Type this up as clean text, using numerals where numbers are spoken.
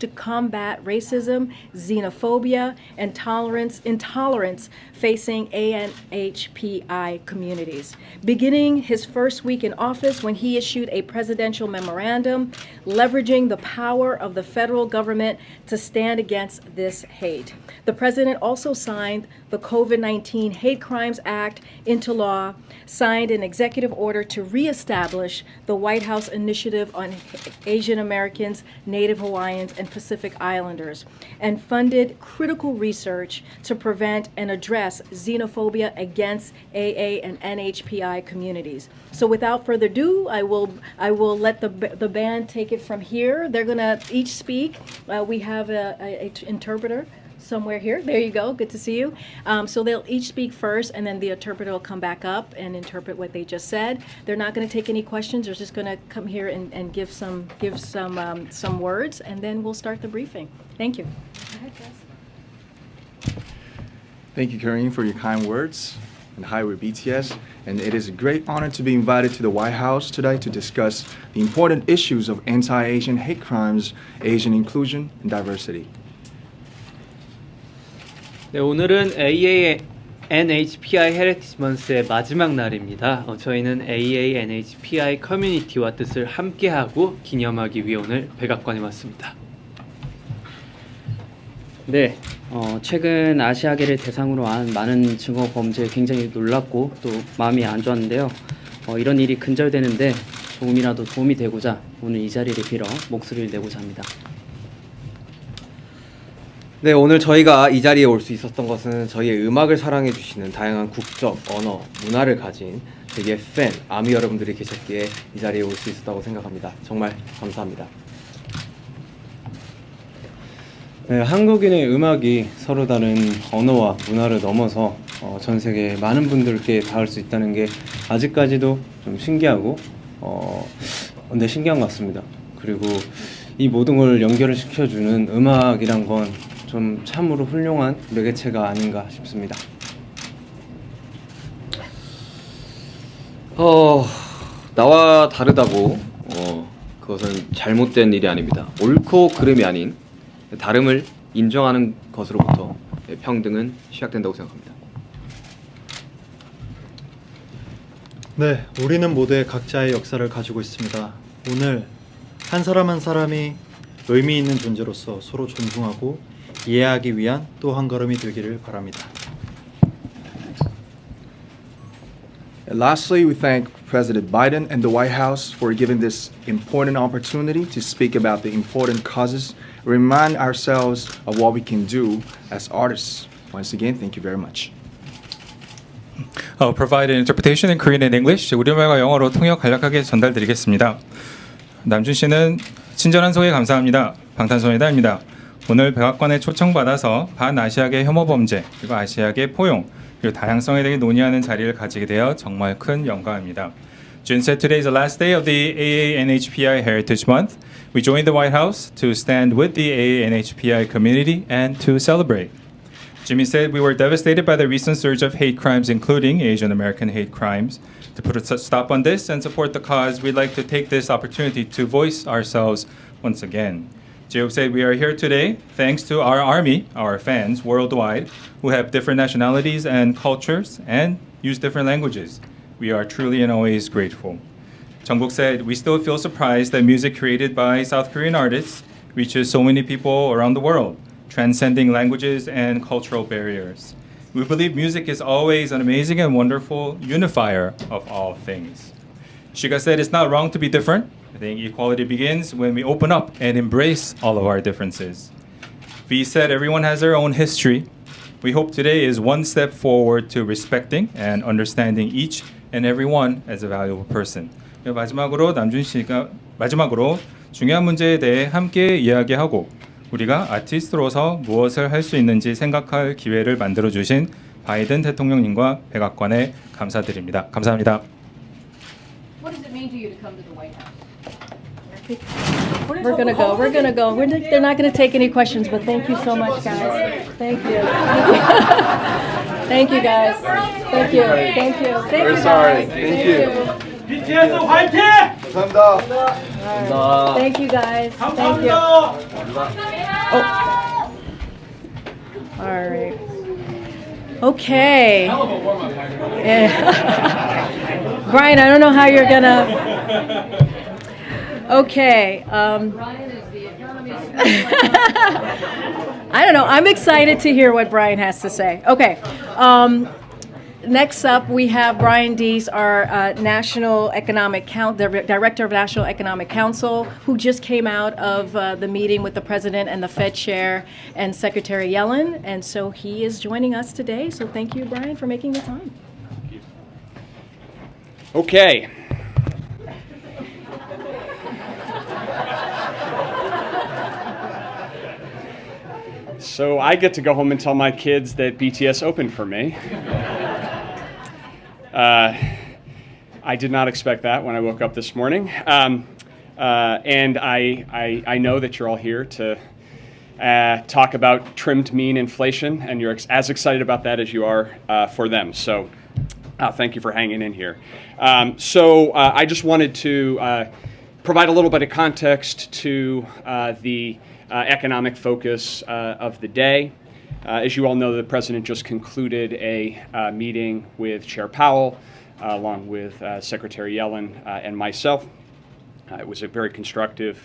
to combat racism, xenophobia, and intolerance facing ANHPI communities. Beginning his first week in office when he issued a presidential memorandum leveraging the power of the federal government to stand against this hate. The president also signed the COVID-19 Hate Crimes Act into law, signed an executive order to reestablish the White House Initiative on Asian Americans, Native Hawaiians, and Pacific Islanders, and funded critical research to prevent and address xenophobia against AA and NHPI communities. So without further ado, I will let the band take it from here. They're gonna each speak. We have a interpreter somewhere here. There you go. Good to see you. So they'll each speak first, and then the interpreter will come back up and interpret what they just said. They're not going to take any questions. They're just going to come here and give some words, and then we'll start the briefing. Thank you. Go ahead, Jess. Thank you, Karine, for your kind words. And hi, we're BTS, and it is a great honor to be invited to the White House today to discuss the important issues of anti-Asian hate crimes, Asian inclusion, and diversity. 네, 오늘은 AANHPI 헤리티지 먼스의 마지막 날입니다. 저희는 AANHPI 커뮤니티와 뜻을 함께하고 기념하기 위해 오늘 백악관에 왔습니다. 네, 최근 아시아계를 대상으로 한 많은 증오 범죄에 굉장히 놀랍고 또 마음이 안 좋았는데요. 이런 일이 근절되는데 조금이라도 도움이 되고자 오늘 이 자리를 빌어 목소리를 내고자 합니다. 네, 오늘 저희가 이 자리에 올 수 있었던 것은 저희의 음악을 사랑해 주시는 다양한 국적, 언어, 문화를 가진 저희의 팬, 아미 여러분들이 계셨기에 이 자리에 올 수 있었다고 생각합니다. 정말 감사합니다. 네, 한국인의 음악이 서로 다른 언어와 문화를 넘어서 전 세계 많은 분들께 닿을 수 있다는 게 아직까지도 좀 신기하고 근데 신기한 것 같습니다. 그리고 이 모든 걸 연결을 시켜주는 음악이란 건 좀 참으로 훌륭한 매개체가 아닌가 싶습니다. 나와 다르다고 그것은 잘못된 일이 아닙니다. 옳고 그름이 아닌 다름을 인정하는 것으로부터 평등은 시작된다고 생각합니다. 네, 우리는 모두의 각자의 역사를 가지고 있습니다. 오늘 한 사람 한 사람이 의미 있는 존재로서 서로 존중하고 이해하기 위한 또 한 걸음이 되기를 바랍니다. And lastly, we thank President Biden and the White House for giving this important opportunity to speak about the important causes, remind ourselves of what we can do as artists. Once again, thank you very much. I'll provide an interpretation in Korean and English. 우리말과 영어로 통역 간략하게 전달드리겠습니다. 남준 씨는 친절한 소개 감사합니다. 방탄소년단입니다. 오늘 백악관에 초청받아서 반아시아계 혐오 범죄 그리고 아시아계 포용 그리고 다양성에 대해 논의하는 자리를 가지게 되어 정말 큰 영광입니다. Jun said today is the last day of the AANHPI Heritage Month. We joined the White House to stand with the AANHPI community and to celebrate. Jimmy said we were devastated by the recent surge of hate crimes, including Asian American hate crimes. To put a stop on this and support the cause, we'd like to take this opportunity to voice ourselves once again. Jae said we are here today thanks to our army, our fans worldwide, who have different nationalities and cultures and use different languages. We are truly and always grateful. Jungkook said we still feel surprised that music created by South Korean artists reaches so many people around the world, transcending languages and cultural barriers. We believe music is always an amazing and wonderful unifier of all things. Shiga said it's not wrong to be different. I think equality begins when we open up and embrace all of our differences. V said everyone has their own history. We hope today is one step forward to respecting and understanding each and every one as a valuable person. 마지막으로 남준 씨가 중요한 문제에 대해 함께 이야기하고 우리가 아티스트로서 무엇을 할 수 있는지 생각할 기회를 만들어 주신 바이든 대통령님과 백악관에 감사드립니다. 감사합니다. What does it mean to you to come to the White House? We're gonna go. They're not gonna take any questions, but thank you so much, guys. Thank you. Thank you, guys. Thank you. Thank you. Thank you, guys. Thank you. BTS 화이팅! 감사합니다. Thank you guys. Thank you. Oh. All right. Okay. Yeah. Brian, I don't know how you're gonna. Okay. I don't know. I'm excited to hear what Brian has to say. Okay. Next up, we have Brian Dees, our National Economic Director of National Economic Council, who just came out of the meeting with the President and the Fed Chair and Secretary Yellen, and so he is joining us today. So thank you, Brian, for making the time. Okay. So I get to go home and tell my kids that BTS opened for me. I did not expect that when I woke up this morning. And I know that you're all here to talk about trimmed mean inflation, and you're as excited about that as you are for them. So thank you for hanging in here. I just wanted to provide a little bit of context to the economic focus of the day. As you all know, the President just concluded a meeting with Chair Powell, along with Secretary Yellen and myself. It was a very constructive